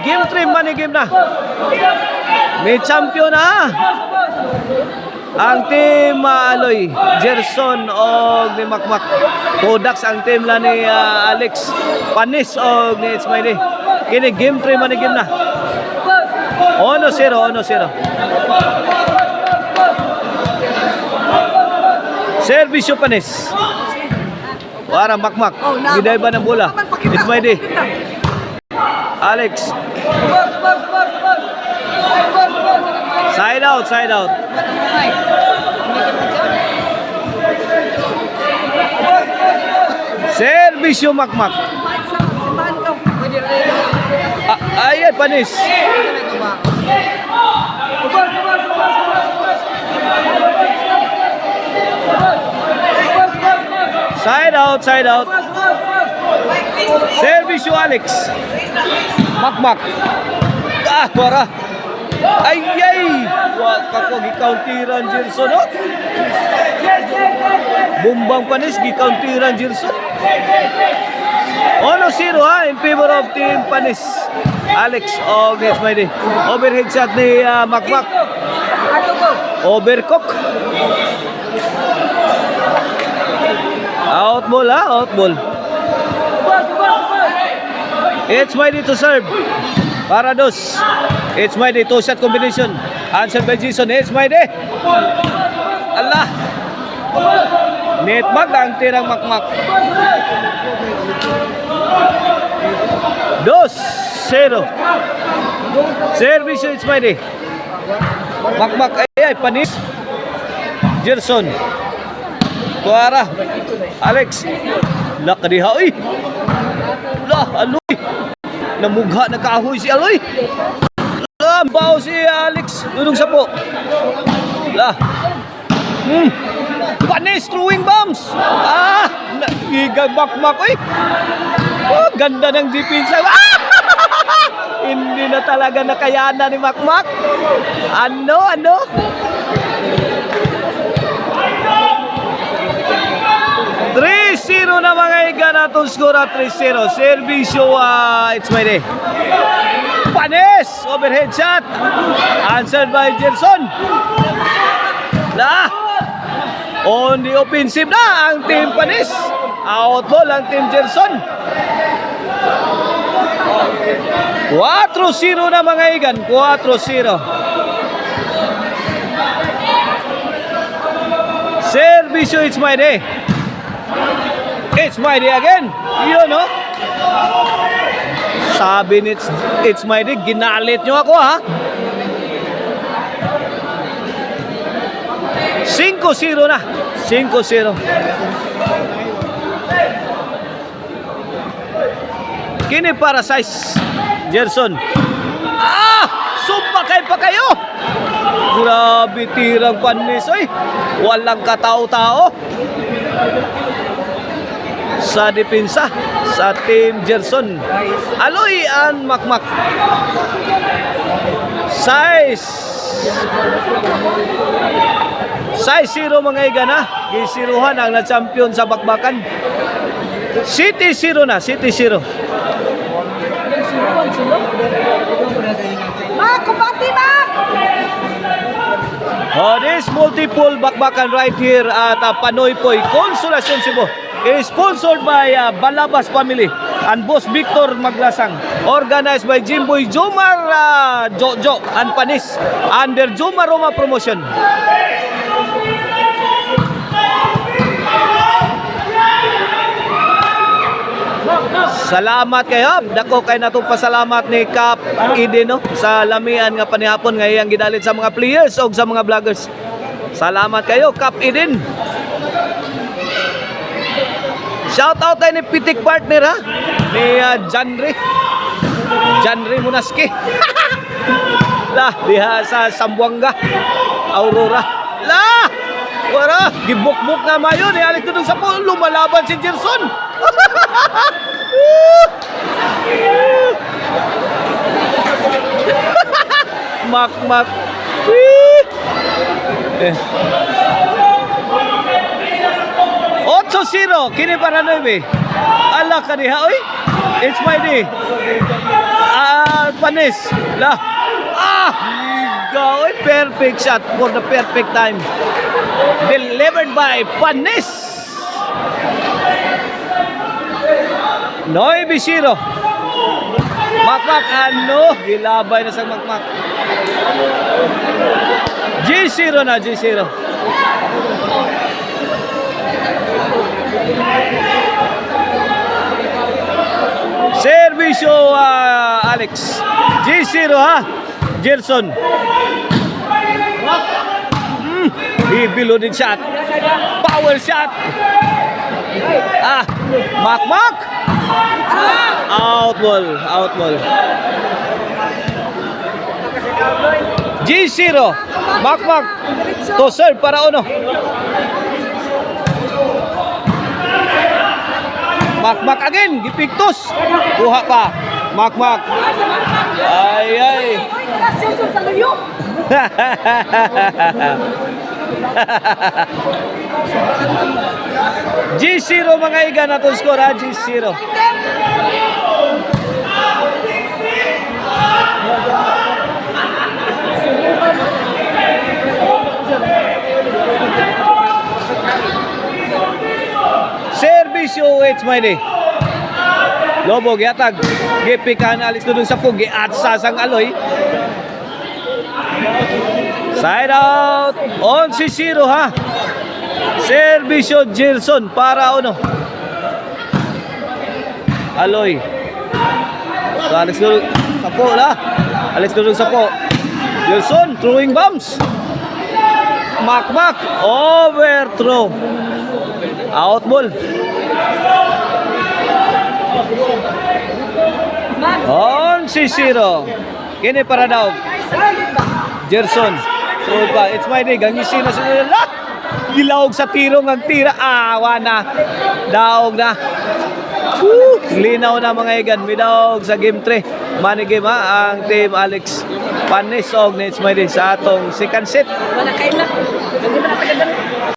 game 3 money game na. May champion na. Ang team Aloy, Gerson o ni Makmak. Kodaks ang team la ni Alex Panis o ni Ismaili. Kini game 3 money game na. 1-0. Servisyo Panis. Para Makmak. Giday ba ng bola? Ismaili. Alex. Side out. Servisyo Makmak. Ay, Panis. Side out. Servisyo Alex. Makmak. Wara. Ay. Kako gi-counteran Gerson. Bumbang Panis gi-counteran Gerson. 1-0 in favor of team Panis. Alex o Ismaili. Overhead shot ni Makmak. Overcook. Out ball. Ismaili to serve. Para dos. Ismaili, two-shot combination. Answer by Jason. Ismaili. Allah. Netbag ang tirang Makmak. 2-0. Servisyo Ismaili. Makmak ay Panis. Gerson. Tuara. Alex. Lakadiha. Aloy. Namugha na kahoy si Aloy. Baw si Alex. Dudong sapo. Panis throwing bombs. Nagigag Makmak. Ganda ng depensa. Hindi na talaga nakayanan ni Makmak. Ano? 3-0 na mga iga na itong score at 3-0. Servisyo Ismaili. Panis! Overhead shot. Answered by Gerson. On the offensive na ang team Panis. Outball ang team Gerson. 4-0 na mga igan. 4-0. Servisyo Ismaili. Ismaili again. Yun Sabi ni Ismaili, ginalit nyo ako 5-0 na. 5-0. Kini para size Gerson. Sumpakay pa kayo. Grabe tirang Panis. Walang katao-tao sa depensa sa team Gerson. Aloy and Makmak. Size 0 mga igana. Gisiruhan ang na-champion sa bakbakan. City 0 na. City 0. This multiple bakbakan right here at Panoy Poy Konsolasyon Cebu is sponsored by Balabas Family and Boss Victor Maglasang. Organized by Jimboy Jomar Jojo and Panis under Jomar Roma Promotion. Salamat kayo. Dako kay natong pasalamat ni Kap Eden sa lamian nga panihapon nga iyang gidalit sa mga players o sa mga vloggers. Salamat kayo Kap Eden. Shout out tayo ni Pitik partner ni Janry Munaski. Diha sa Sambuanga Aurora. Wala, gibuk-buk na mayo ni Alex Tudong sa po, lumalaban si Gerson. Makmak. 8-0 kini para 9. Ala kaniha oy. It's my day. Panis. La. Ikaw, perfect shot for the perfect time. Delivered by Panis. 9-0. Makmak, ano? Gilabay na sa Makmak. G0 na, G0. Servisyo, Alex. G0 ha. Gerson. Reloaded shot. Power shot. Makmak. Out ball. Out ball. G0. Makmak. To serve para uno. Makmak again. Gipigtos. Kuha pa. Makmak. Ay. G0 mga iga na itong score ha. G0. Servisyo, it's my day. Lobog, yatag. Gipikan Alex Dudong sa pugi at sasang aloy. Side out. 11-0 ha. Servisyo Gilson para uno. Aloy. So Alex Dudong sa po na. Alex Dudong sa po. Gilson throwing bombs. Makmak overthrow. Out ball. On si 0. Kini para daw. Gerson. So pa, it's my day. Gangisin na sila. Gilawog sa tiro ng tira. Awa na. Daog na. Linaw na mga igan. Midaog sa game 3. Money game ha. Ang team Alex Panis og it's my day sa atong second set. Wala kain na. Hindi ba napagandang?